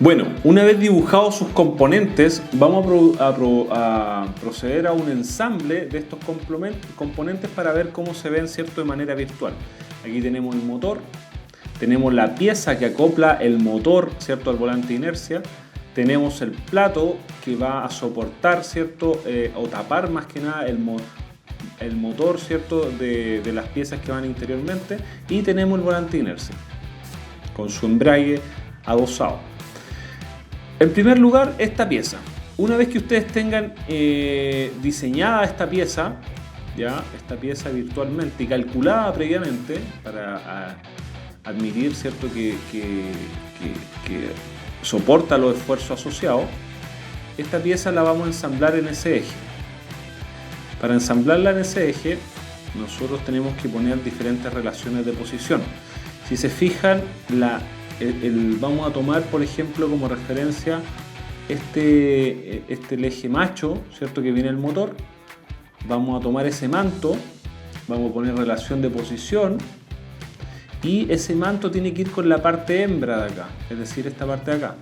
Bueno, una vez dibujados sus componentes, vamos a proceder a un ensamble de estos componentes para ver cómo se ven, ¿cierto?, de manera virtual. Aquí tenemos el motor, tenemos la pieza que acopla el motor, ¿cierto?, al volante de inercia, tenemos el plato que va a soportar, ¿cierto?, o tapar más que nada el motor, ¿cierto?, de las piezas que van interiormente, y tenemos el volante de inercia con su embrague adosado. En primer lugar, esta pieza. Una vez que ustedes tengan diseñada esta pieza virtualmente y calculada previamente para admitir, ¿cierto?, que soporta los esfuerzos asociados, esta pieza la vamos a ensamblar en ese eje. Para ensamblarla en ese eje, nosotros tenemos que poner diferentes relaciones de posición. Si se fijan, vamos a tomar, por ejemplo, como referencia el eje macho, ¿cierto?, que viene el motor. Vamos a tomar ese manto, vamos a poner relación de posición, y ese manto tiene que ir con la parte hembra de acá, es decir, esta parte de acá.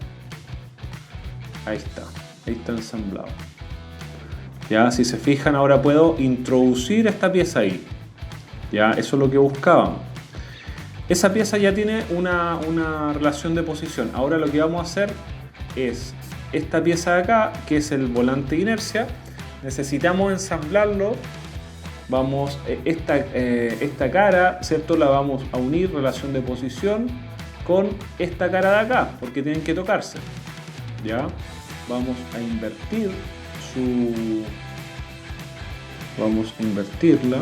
Ahí está ensamblado. Ya, si se fijan, ahora puedo introducir esta pieza ahí. Ya, eso es lo que buscábamos. Esa pieza ya tiene una relación de posición. Ahora lo que vamos a hacer es esta pieza de acá, que es el volante de inercia. Necesitamos ensamblarlo. Esta cara, ¿cierto?, la vamos a unir, relación de posición, con esta cara de acá, porque tienen que tocarse. ¿Ya? Vamos a invertirla.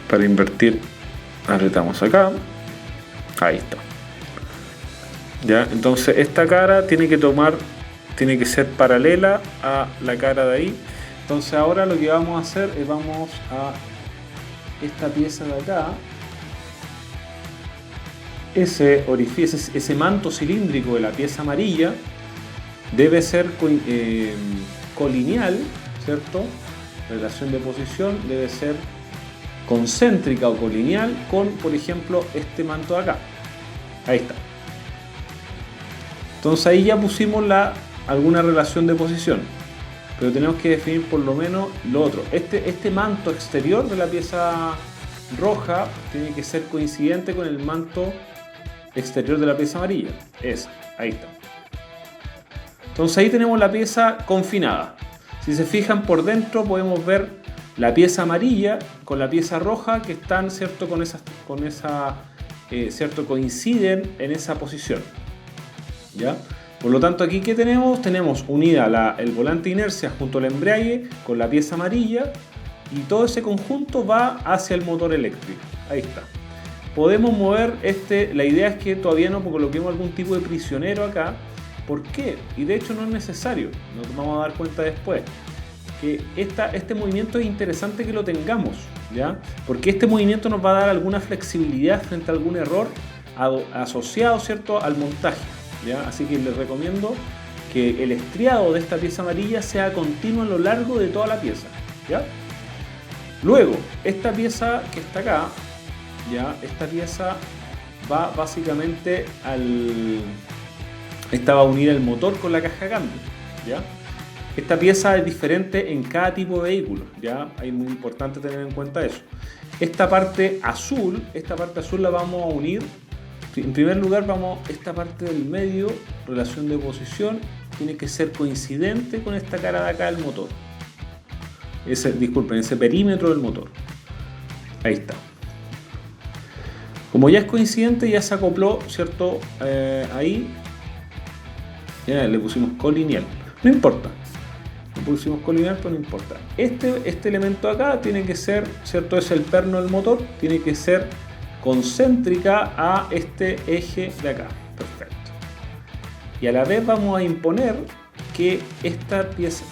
Para invertir, apretamos acá. Ahí está. ¿Ya? Entonces esta cara tiene que ser paralela a la cara de ahí. Entonces ahora lo que vamos a hacer es vamos a esta pieza de acá, ese orificio, ese manto cilíndrico de la pieza amarilla debe ser colineal, ¿cierto? La relación de posición debe ser concéntrica o colineal con, por ejemplo, este manto de acá. Ahí está. Entonces ahí ya pusimos alguna relación de posición, pero tenemos que definir por lo menos lo otro. Este manto exterior de la pieza roja tiene que ser coincidente con el manto exterior de la pieza amarilla. Ahí está. Entonces ahí tenemos la pieza confinada. Si se fijan, por dentro podemos ver la pieza amarilla con la pieza roja que están, ¿cierto?, ¿cierto?, coinciden en esa posición. ¿Ya? Por lo tanto, aquí ¿qué tenemos? Tenemos unida el volante de inercia junto al embrague con la pieza amarilla, y todo ese conjunto va hacia el motor eléctrico. Ahí está. Podemos mover la idea es que todavía no coloquemos algún tipo de prisionero acá. ¿Por qué? Y de hecho no es necesario, nos vamos a dar cuenta después que este movimiento es interesante que lo tengamos, ¿ya? Porque este movimiento nos va a dar alguna flexibilidad frente a algún error asociado, ¿cierto?, al montaje, ¿ya? Así que les recomiendo que el estriado de esta pieza amarilla sea continuo a lo largo de toda la pieza, ¿ya? Luego, esta pieza que está acá, ¿ya?, esta pieza va básicamente esta va a unir el motor con la caja de cambio, ¿ya? Esta pieza es diferente en cada tipo de vehículo, ¿ya? Es muy importante tener en cuenta eso. Esta parte azul la vamos a unir. En primer lugar, esta parte del medio, relación de posición, tiene que ser coincidente con esta cara de acá del motor. Ese perímetro del motor. Ahí está. Como ya es coincidente, ya se acopló, ¿cierto? Ahí ya le pusimos colineal. No importa. Le pusimos colineal, pero no importa. Este elemento acá tiene que ser, ¿cierto? Es el perno del motor. Tiene que ser concéntrica a este eje de acá. Perfecto. Y a la vez vamos a imponer que esta pieza,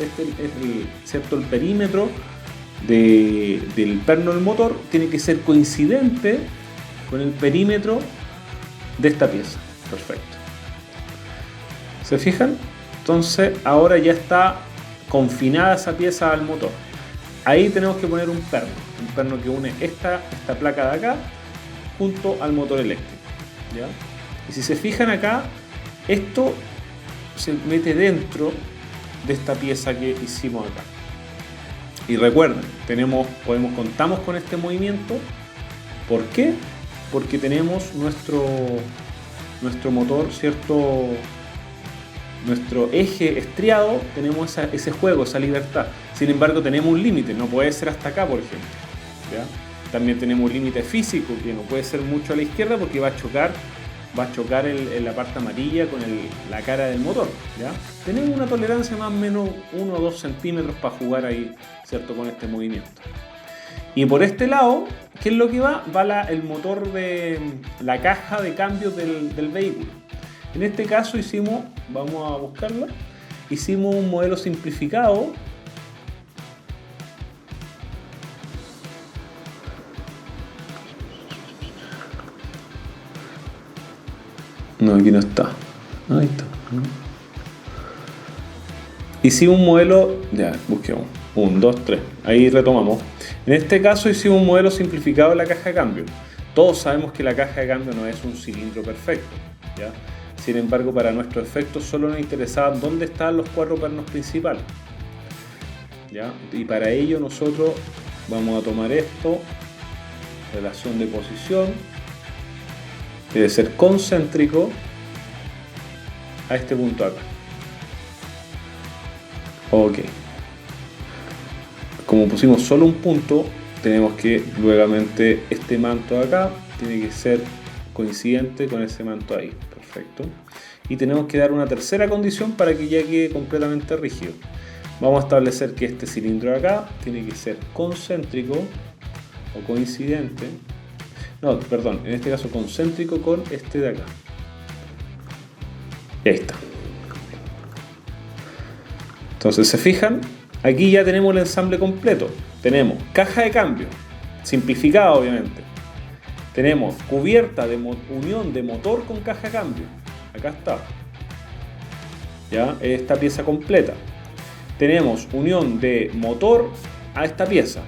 ¿cierto?, el perímetro del perno del motor tiene que ser coincidente con el perímetro de esta pieza. Perfecto. ¿Se fijan? Entonces ahora ya está confinada esa pieza al motor. Ahí tenemos que poner un perno. un perno que une esta placa de acá junto al motor eléctrico, ¿ya? Y si se fijan acá, esto se mete dentro de esta pieza que hicimos acá. Y recuerden, contamos con este movimiento. ¿Por qué? Porque tenemos nuestro motor, ¿cierto? Nuestro eje estriado, tenemos ese juego, esa libertad. Sin embargo, tenemos un límite, no puede ser hasta acá, por ejemplo, ¿ya? También tenemos un límite físico, que no puede ser mucho a la izquierda porque va a chocar la parte amarilla con la cara del motor, ¿ya? Tenemos una tolerancia más o menos 1 o 2 centímetros para jugar ahí, ¿cierto? Con este movimiento. Y por este lado, ¿qué es lo que va? Va el motor de la caja de cambios del vehículo. En este caso vamos a buscarla, hicimos un modelo simplificado. No, aquí no está. Ahí está. Hicimos un modelo, ya, busquemos. 1, 2, 3. Ahí retomamos. En este caso hicimos un modelo simplificado de la caja de cambio. Todos sabemos que la caja de cambio no es un cilindro perfecto, ¿ya? Sin embargo, para nuestro efecto solo nos interesaba dónde están los 4 pernos principales, ¿ya? Y para ello nosotros vamos a tomar esto, relación de posición, que debe ser concéntrico a este punto acá. Ok. Como pusimos solo un punto, tenemos que nuevamente este manto de acá tiene que ser coincidente con ese manto ahí. Perfecto. Y tenemos que dar una tercera condición para que ya quede completamente rígido. Vamos a establecer que este cilindro de acá tiene que ser concéntrico o coincidente. No, perdón, en este caso concéntrico con este de acá. Y ahí está. Entonces, ¿se fijan? Aquí ya tenemos el ensamble completo. Tenemos caja de cambio, simplificada obviamente. Tenemos cubierta de unión de motor con caja de cambio. Acá está. Ya, esta pieza completa. Tenemos unión de motor a esta pieza.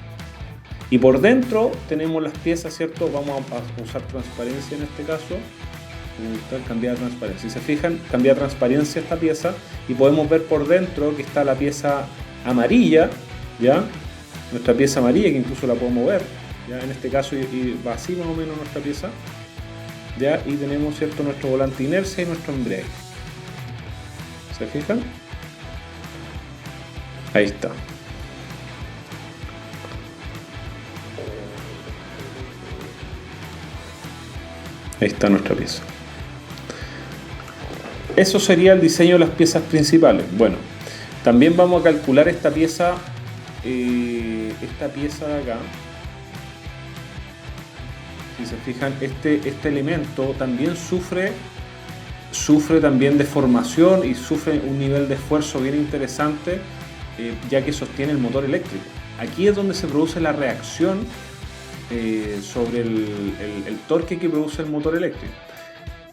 Y por dentro tenemos las piezas, ¿cierto? Vamos a usar transparencia en este caso. Cambiar transparencia. Si se fijan, cambiar transparencia a esta pieza y podemos ver por dentro que está la pieza amarilla, ¿ya? Nuestra pieza amarilla, que incluso la podemos ver, ¿ya? En este caso y va así más o menos nuestra pieza, ¿ya? Y tenemos, ¿cierto?, nuestro volante de inercia y nuestro embrague. ¿Se fijan? Ahí está. Ahí está nuestra pieza. Eso sería el diseño de las piezas principales. Bueno, también vamos a calcular esta pieza de acá. Si se fijan, este elemento también sufre también deformación y sufre un nivel de esfuerzo bien interesante, ya que sostiene el motor eléctrico. Aquí es donde se produce la reacción sobre el torque que produce el motor eléctrico.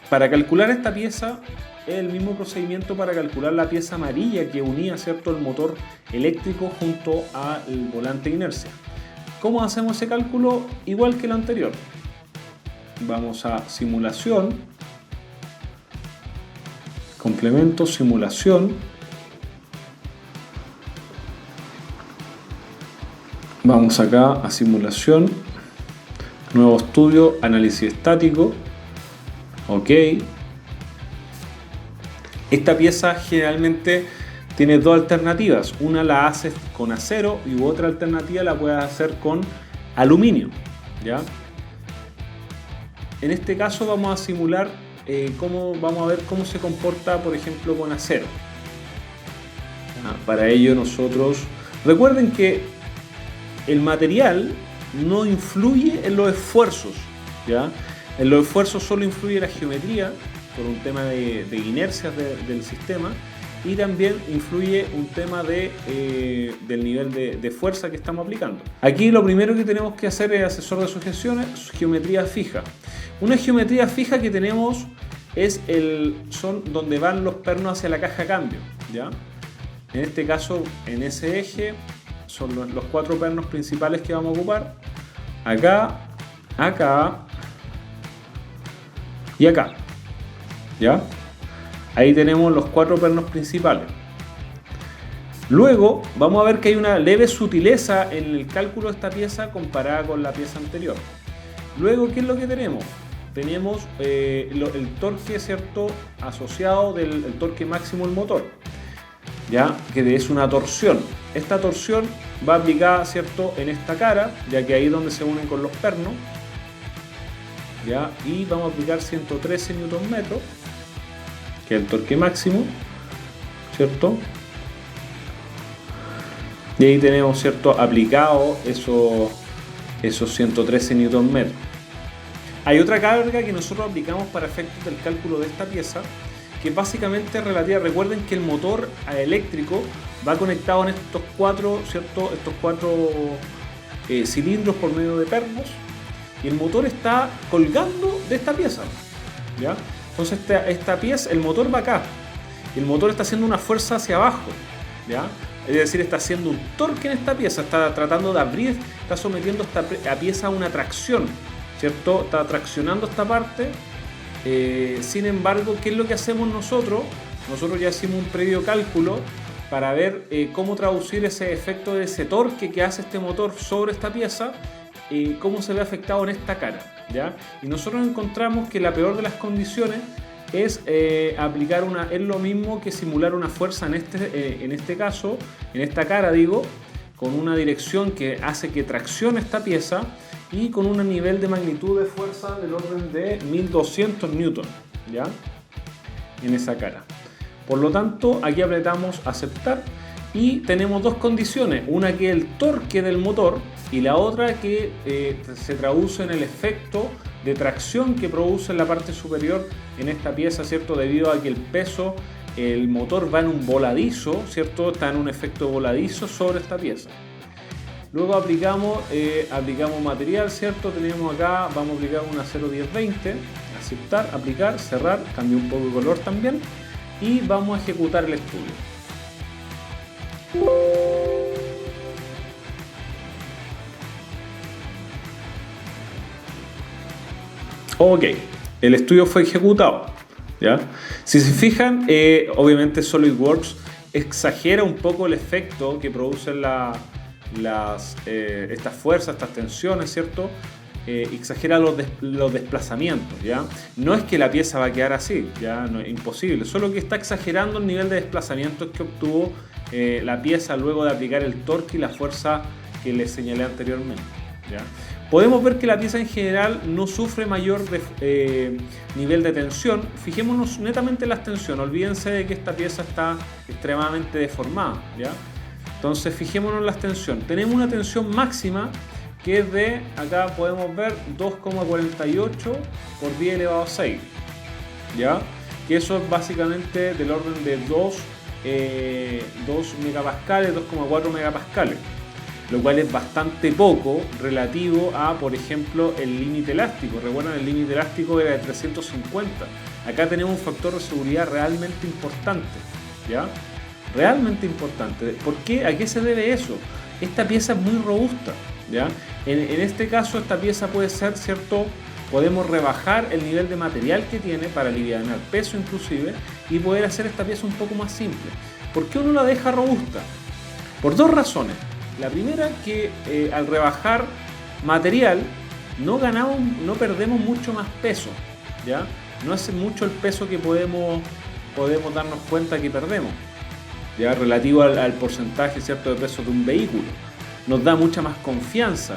Para calcular esta pieza es el mismo procedimiento para calcular la pieza amarilla que unía, ¿cierto?, el motor eléctrico junto al volante de inercia. ¿Cómo hacemos ese cálculo? Igual que el anterior. Vamos a simulación, complemento, simulación. Vamos acá a simulación, nuevo estudio, análisis estático. Ok. Esta pieza generalmente tiene dos alternativas. Una la haces con acero y otra alternativa la puedes hacer con aluminio, ¿ya? En este caso vamos a simular vamos a ver cómo se comporta, por ejemplo, con acero. Para ello nosotros, recuerden que el material no influye en los esfuerzos, ¿ya? En los esfuerzos solo influye la geometría por un tema de inercias del sistema, y también influye un tema del nivel de fuerza que estamos aplicando. Aquí lo primero que tenemos que hacer es asesor de sujeciones, geometría fija. Una geometría fija que tenemos son donde van los pernos hacia la caja de cambio, ¿ya? En este caso, en ese eje son los 4 pernos principales que vamos a ocupar. acá, acá y acá. ¿Ya? Ahí tenemos los 4 pernos principales. Luego vamos a ver que hay una leve sutileza en el cálculo de esta pieza comparada con la pieza anterior. Luego, ¿qué es lo que tenemos? Tenemos el torque, ¿cierto?, asociado del torque máximo del motor, ¿ya? Que es una torsión. Esta torsión va aplicada, ¿cierto?, en esta cara, ya que ahí es donde se unen con los pernos, ¿ya? Y vamos a aplicar 113 Nm, que es el torque máximo, ¿cierto? Y ahí tenemos, ¿cierto?, aplicado esos 113 Nm. Hay otra carga que nosotros aplicamos para efectos del cálculo de esta pieza, que básicamente es relativa. Recuerden que el motor eléctrico va conectado en estos 4, ¿cierto?, estos 4 cilindros por medio de pernos, y el motor está colgando de esta pieza, ¿ya? Entonces esta pieza, el motor va acá, y el motor está haciendo una fuerza hacia abajo, ¿ya? Es decir, está haciendo un torque en esta pieza, está tratando de abrir, está sometiendo esta pieza a una tracción, ¿cierto? Está traccionando esta parte. Sin embargo, ¿qué es lo que hacemos nosotros? Nosotros ya hicimos un previo cálculo para ver cómo traducir ese efecto de ese torque que hace este motor sobre esta pieza, cómo se ve afectado en esta cara, ¿ya? Y nosotros encontramos que la peor de las condiciones es aplicar es lo mismo que simular una fuerza en este caso, en esta cara digo, con una dirección que hace que traccione esta pieza y con un nivel de magnitud de fuerza del orden de 1200 Newton, ¿ya? En esa cara. Por lo tanto, aquí apretamos aceptar y tenemos dos condiciones, una que es el torque del motor y la otra que se traduce en el efecto de tracción que produce en la parte superior en esta pieza, ¿cierto? Debido a que el peso, el motor va en un voladizo, ¿cierto? Está en un efecto voladizo sobre esta pieza. Luego aplicamos material, ¿cierto? Tenemos acá, vamos a aplicar una 01020, aceptar, aplicar, cerrar, cambio un poco de color también y vamos a ejecutar el estudio. Ok, el estudio fue ejecutado, ¿ya? Si se fijan, obviamente SolidWorks exagera un poco el efecto que producen estas fuerzas, estas tensiones, ¿cierto? Exagera los desplazamientos, ¿ya? No es que la pieza va a quedar así, ¿ya? No, es imposible, solo que está exagerando el nivel de desplazamientos que obtuvo la pieza luego de aplicar el torque y la fuerza que les señalé anteriormente, ¿ya? Podemos ver que la pieza en general no sufre mayor nivel de tensión. Fijémonos netamente en las tensiones, olvídense de que esta pieza está extremadamente deformada, ¿ya? Entonces fijémonos en las tensiones. Tenemos una tensión máxima que es de, acá podemos ver, 2,48 por 10 elevado a 6, ¿ya? Que eso es básicamente del orden de 2 megapascales, 2,4 megapascales, lo cual es bastante poco relativo a, por ejemplo, el límite elástico. Recuerden, el límite elástico era de 350. Acá tenemos un factor de seguridad realmente importante, ¿ya? Realmente importante. ¿Por qué? ¿A qué se debe eso? Esta pieza es muy robusta, ¿ya? En este caso, esta pieza puede ser, ¿cierto? Podemos rebajar el nivel de material que tiene para alivianar peso inclusive y poder hacer esta pieza un poco más simple. ¿Por qué uno la deja robusta? Por dos razones. La primera, que al rebajar material no perdemos mucho más peso, ¿ya? No es mucho el peso que podemos darnos cuenta que perdemos, ¿ya? Relativo al porcentaje, ¿cierto?, de peso de un vehículo. Nos da mucha más confianza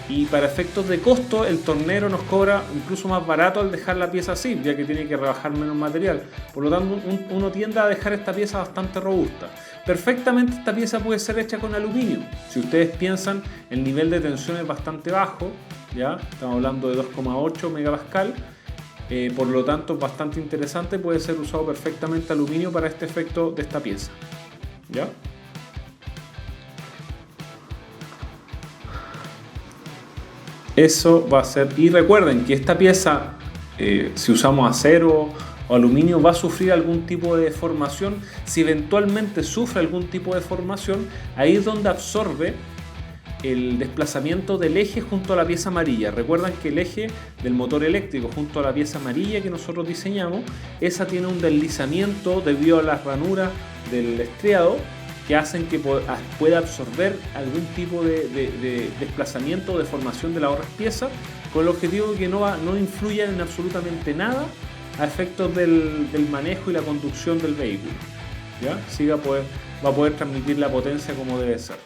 y para efectos de costo el tornero nos cobra incluso más barato al dejar la pieza así, ya que tiene que rebajar menos material. Por lo tanto, uno tiende a dejar esta pieza bastante robusta. Perfectamente esta pieza puede ser hecha con aluminio. Si ustedes piensan, el nivel de tensión es bastante bajo, ¿ya? Estamos hablando de 2,8 megapascal. Por lo tanto, es bastante interesante, puede ser usado perfectamente aluminio para este efecto de esta pieza, ¿ya? Eso va a ser, y recuerden que esta pieza, si usamos acero o aluminio, va a sufrir algún tipo de deformación. Si eventualmente sufre algún tipo de deformación, ahí es donde absorbe el desplazamiento del eje junto a la pieza amarilla. Recuerdan que el eje del motor eléctrico junto a la pieza amarilla que nosotros diseñamos, esa tiene un deslizamiento debido a las ranuras del estriado que hacen que pueda absorber algún tipo de desplazamiento o deformación de la otra pieza, con el objetivo de que no influya en absolutamente nada a efectos del manejo y la conducción del vehículo, ¿ya? Sí va a poder transmitir la potencia como debe ser.